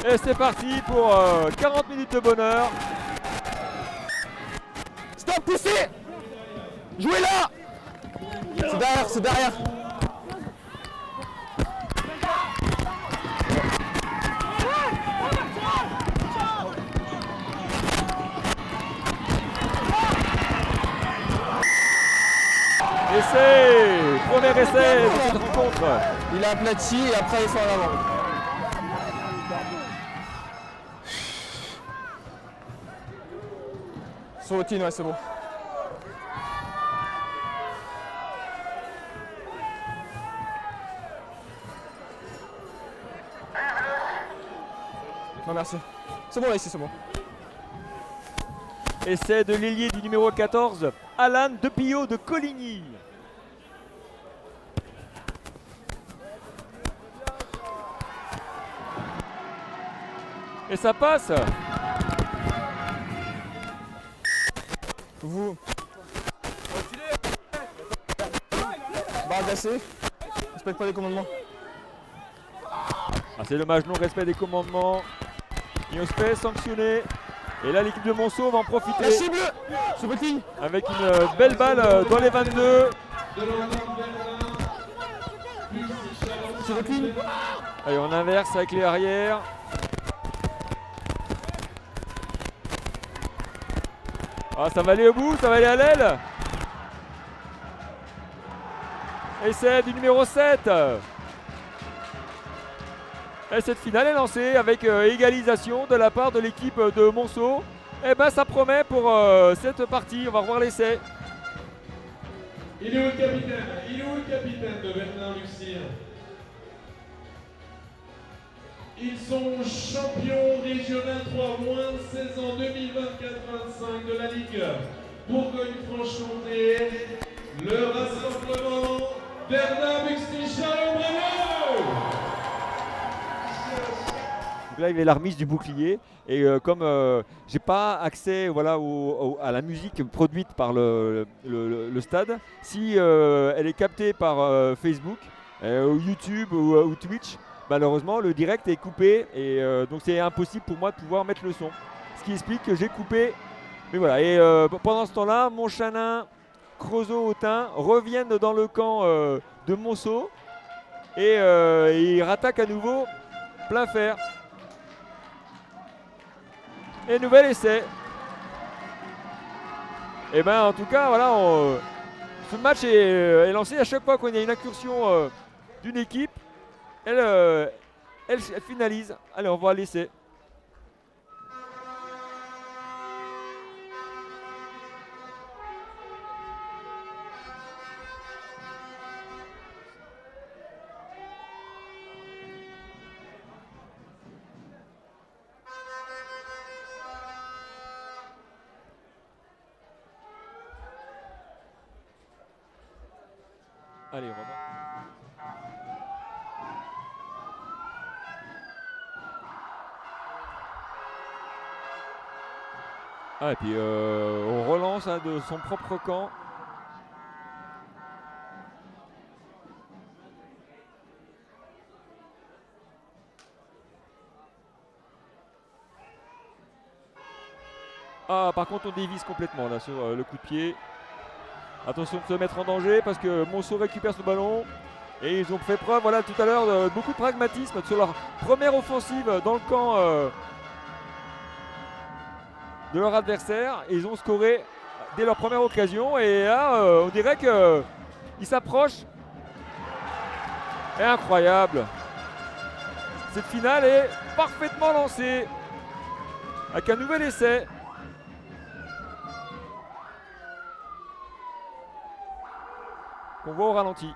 Et c'est parti pour 40 minutes de bonheur. Stop, poussez. Jouez là. C'est derrière, c'est derrière. Essai, premier essai de cette rencontre. Il a aplati et après il fait en avant. Sur routine, ouais, c'est bon. Non, merci. C'est bon là ici, c'est bon. Essai de l'ailier du numéro 14, Alan Depillot de Coligny. Et ça passe. Vous. Barre glacée. Respecte pas les commandements. Ah, c'est dommage, non-respect des commandements. Niospé sanctionné. Et là, l'équipe de Monceau va en profiter. La cible sur votre ligne. Avec une belle balle dans les 22. Sur votre ligne. Allez, on inverse avec les arrières. Ah, ça va aller au bout, ça va aller à l'aile. Essai du numéro 7. Et cette finale est lancée avec égalisation de la part de l'équipe de Monceau. Et ben ça promet pour cette partie. On va revoir l'essai. Il est où le capitaine? Il est où le capitaine de Bernard Luxir? Ils sont champions régional 3 moins de 16 ans 2024-25 de la Ligue Bourgogne-Franche-Comté. Le rassemblement Bernard Buxtehude, bravo! Donc là, il y avait la remise du bouclier. Et comme j'ai pas accès voilà, à la musique produite par le stade, si elle est captée par Facebook, ou YouTube ou Twitch, malheureusement le direct est coupé et donc c'est impossible pour moi de pouvoir mettre le son. Ce qui explique que j'ai coupé. Mais voilà, et pendant ce temps-là, Montchanin, Creusot, Autun reviennent dans le camp de Monceau et ils rattaquent à nouveau plein fer. Et nouvel essai. Et ben en tout cas voilà, ce match est lancé à chaque fois qu'on a une incursion d'une équipe. Elle finalise. Allez, on voit l'essai. Allez, Romain. Ah, et puis on relance de son propre camp. Ah, par contre, on dévisse complètement là sur le coup de pied. Attention de se mettre en danger parce que Monceau récupère ce ballon. Et ils ont fait preuve voilà, tout à l'heure de beaucoup de pragmatisme sur leur première offensive dans le camp de leur adversaire. Et ils ont scoré dès leur première occasion. Et là, on dirait qu'ils s'approchent. Et incroyable. Cette finale est parfaitement lancée. Avec un nouvel essai. Qu'on voit au ralenti.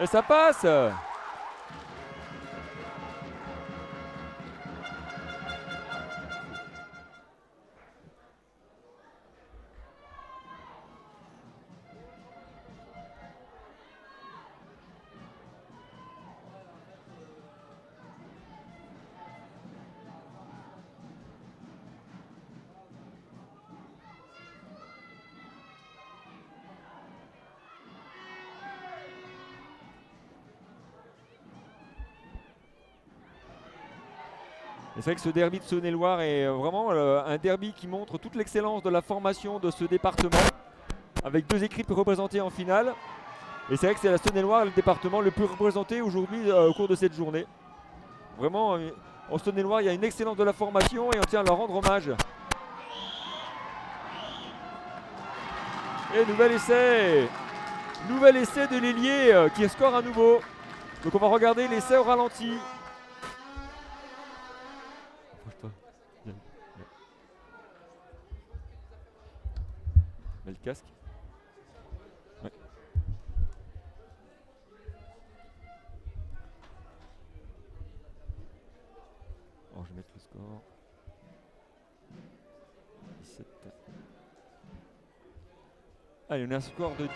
Et ça passe. Et c'est vrai que ce derby de Saône-et-Loire est vraiment un derby qui montre toute l'excellence de la formation de ce département, avec 2 équipes représentées en finale. Et c'est vrai que c'est la Saône-et-Loire, le département le plus représenté aujourd'hui au cours de cette journée. Vraiment, en Saône-et-Loire, il y a une excellence de la formation et on tient à leur rendre hommage. Et nouvel essai de l'ailier qui score à nouveau. Donc on va regarder l'essai au ralenti. Mets le casque. Ouais. Alors je vais mettre le score. 17. Allez, on a un score de 10.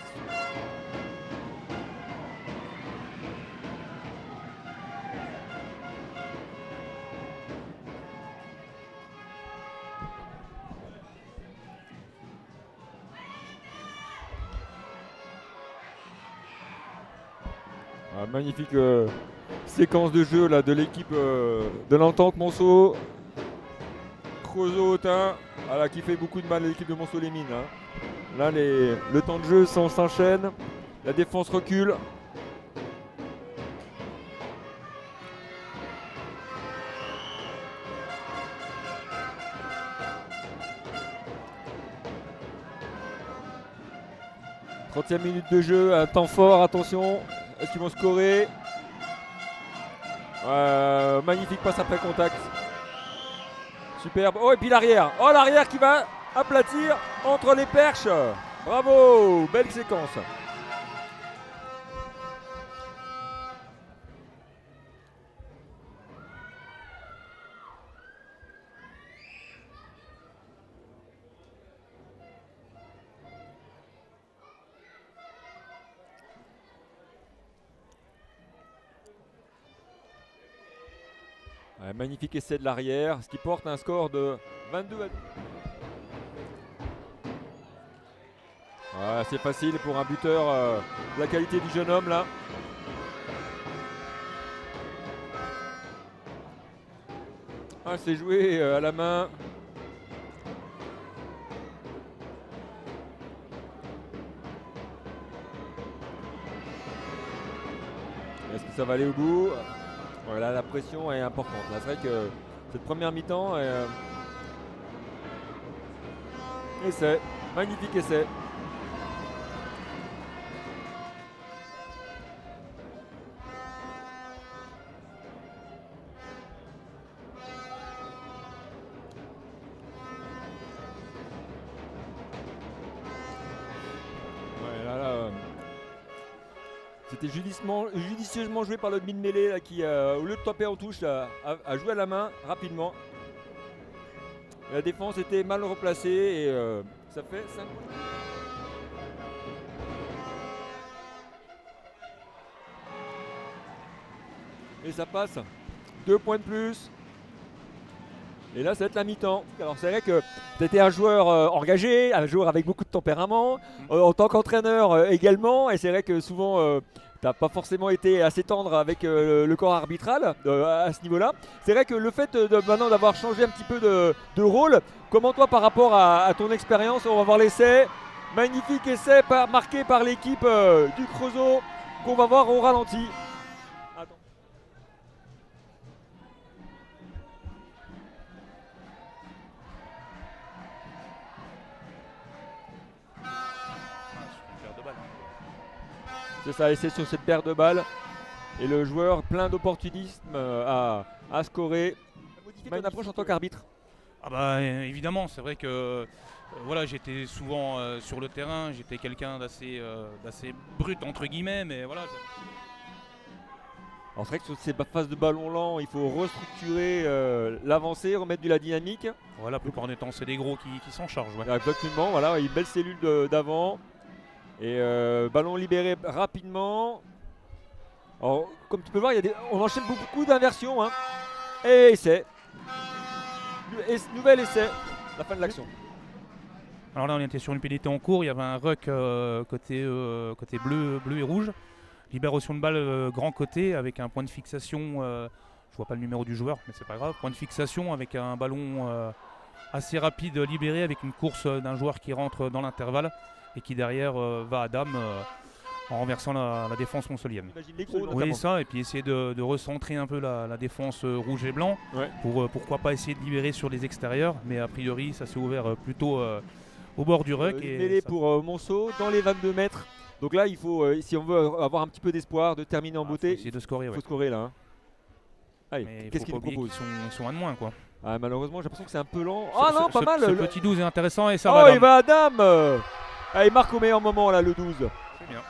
Magnifique séquence de jeu là, de l'équipe de l'Entente Monceau. Creusot-Autun qui fait beaucoup de mal à l'équipe de Monceau-les-Mines. Là, le temps de jeu s'enchaîne. La défense recule. « 30e minute de jeu, un temps fort, attention. Est-ce qu'ils vont scorer? Magnifique passe après contact. Superbe. Oh, et puis l'arrière. Oh, l'arrière qui va aplatir entre les perches. Bravo, belle séquence. Magnifique essai de l'arrière, ce qui porte un score de 22 à... c'est facile pour un buteur de la qualité du jeune homme là. C'est joué à la main. Est-ce que ça va aller au bout? Voilà, la pression est importante. Là, c'est vrai que cette première mi-temps essai, magnifique essai. C'était judicieusement joué par le mid-mêlée qui, au lieu de taper en touche, a joué à la main rapidement. La défense était mal replacée et ça fait 5 points. Et ça passe. 2 points de plus. Et là, ça va être la mi-temps. Alors, c'est vrai que tu étais un joueur engagé, un joueur avec beaucoup de tempérament, en tant qu'entraîneur également. Et c'est vrai que souvent, tu n'as pas forcément été assez tendre avec le corps arbitral à ce niveau-là. C'est vrai que le fait maintenant d'avoir changé un petit peu de rôle, comment toi, par rapport à ton expérience, on va voir l'essai. Magnifique essai marqué par l'équipe du Creusot qu'on va voir au ralenti. C'est ça, essai sur cette paire de balles. Et le joueur plein d'opportunisme à scorer. Modifier ton approche en tant qu'arbitre? Évidemment, c'est vrai que voilà, j'étais souvent sur le terrain, j'étais quelqu'un d'assez brut entre guillemets, mais voilà. Alors c'est vrai que sur ces phases de ballon lent, il faut restructurer l'avancée, remettre de la dynamique. Voilà, la plupart du temps, c'est des gros qui s'en chargent. Ouais. Exactement, voilà, une belle cellule d'avant. Et ballon libéré rapidement. Alors, comme tu peux voir, on enchaîne beaucoup d'inversions. Et essai. Nouvel essai. La fin de l'action. Alors là, on était sur une pénalité en cours. Il y avait un ruck côté bleu et rouge. Libération de balle grand côté avec un point de fixation Je vois pas le numéro du joueur, mais c'est pas grave. Point de fixation avec un ballon assez rapide libéré avec une course d'un joueur qui rentre dans l'intervalle et qui derrière va à dame en renversant la défense montpelliéraine. Oui, ça, et puis essayer de recentrer un peu la défense rouge et blanc pour pourquoi pas essayer de libérer sur les extérieurs, mais a priori ça s'est ouvert plutôt au bord du ruck. Mêlée pour Monceau dans les 22 mètres. Donc là, il faut, si on veut avoir un petit peu d'espoir de terminer en beauté, il faut essayer de scorer. Il faut scorer là. Hein. Allez, qu'est-ce qu'il nous propose? Ils sont à de moins, quoi. Ah, malheureusement, j'ai l'impression que c'est un peu lent. Ah non, pas mal. Ce petit 12 est intéressant et ça va. Oh, il va à dame. Ah, il marque au meilleur moment là, le 12.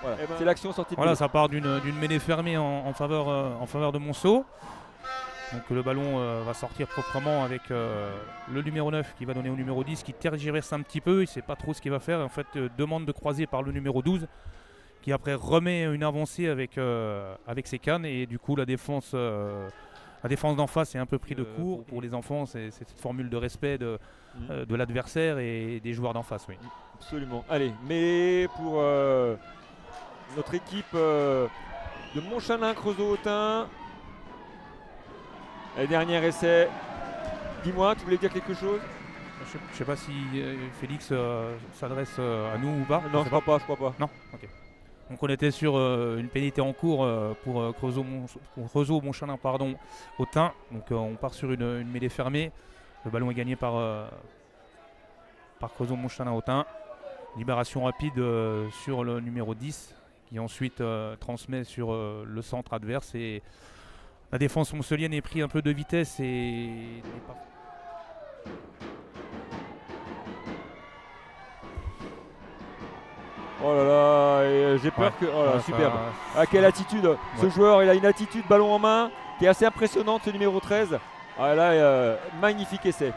Voilà. C'est l'action sortie de Voilà, ça part d'une mêlée fermée en faveur de Monceau. Donc le ballon va sortir proprement avec le numéro 9 qui va donner au numéro 10 qui tergiverse un petit peu, il ne sait pas trop ce qu'il va faire. En fait, demande de croiser par le numéro 12 qui après remet une avancée avec ses cannes et du coup la défense d'en face est un peu pris de court. Pour les enfants, c'est cette formule de respect de l'adversaire et des joueurs d'en face. Oui. Absolument. Allez, mais pour notre équipe de Montchalin-Creusot-Autun. Le dernier essai. Dis-moi, tu voulais dire quelque chose? Je ne sais pas si Félix s'adresse à nous ou pas. Non, je crois pas. Non, ok. Donc on était sur une pénalité en cours pour Creusot-Montchalin Autun. Donc on part sur une mêlée fermée. Le ballon est gagné par Creusot-Montchalin Autun. Libération rapide sur le numéro 10 qui ensuite transmet sur le centre adverse et la défense montpelliéraine est pris un peu de vitesse et n'est pas... Oh là là, j'ai peur que... Oh là, superbe. Quelle attitude. Ce joueur, il a une attitude ballon en main qui est assez impressionnante, ce numéro 13. Ah là, magnifique essai.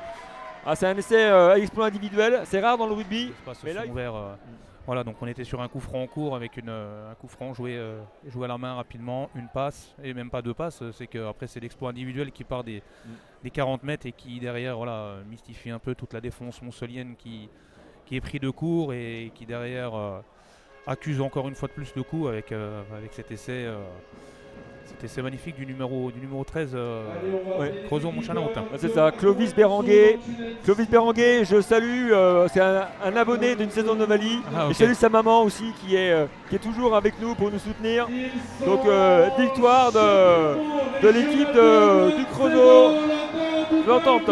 C'est un essai exploit individuel, c'est rare dans le rugby. Mais là, voilà, donc on était sur un coup franc en cours avec un coup franc joué à la main rapidement, une passe et même pas deux passes. C'est qu'après c'est l'exploit individuel qui part des 40 mètres et qui derrière mystifie un peu toute la défense montpelliéraine qui est pris de court et qui derrière accuse encore une fois de plus de coups avec cet essai. C'est magnifique du numéro 13, Creusot-Montchalin Autun. C'est ça, Clovis Béranguet. Clovis Béranguet, je salue, c'est un abonné d'une saison de Mali. Et je salue sa maman aussi qui est toujours avec nous pour nous soutenir. Donc victoire de l'équipe du Creusot. L'entente.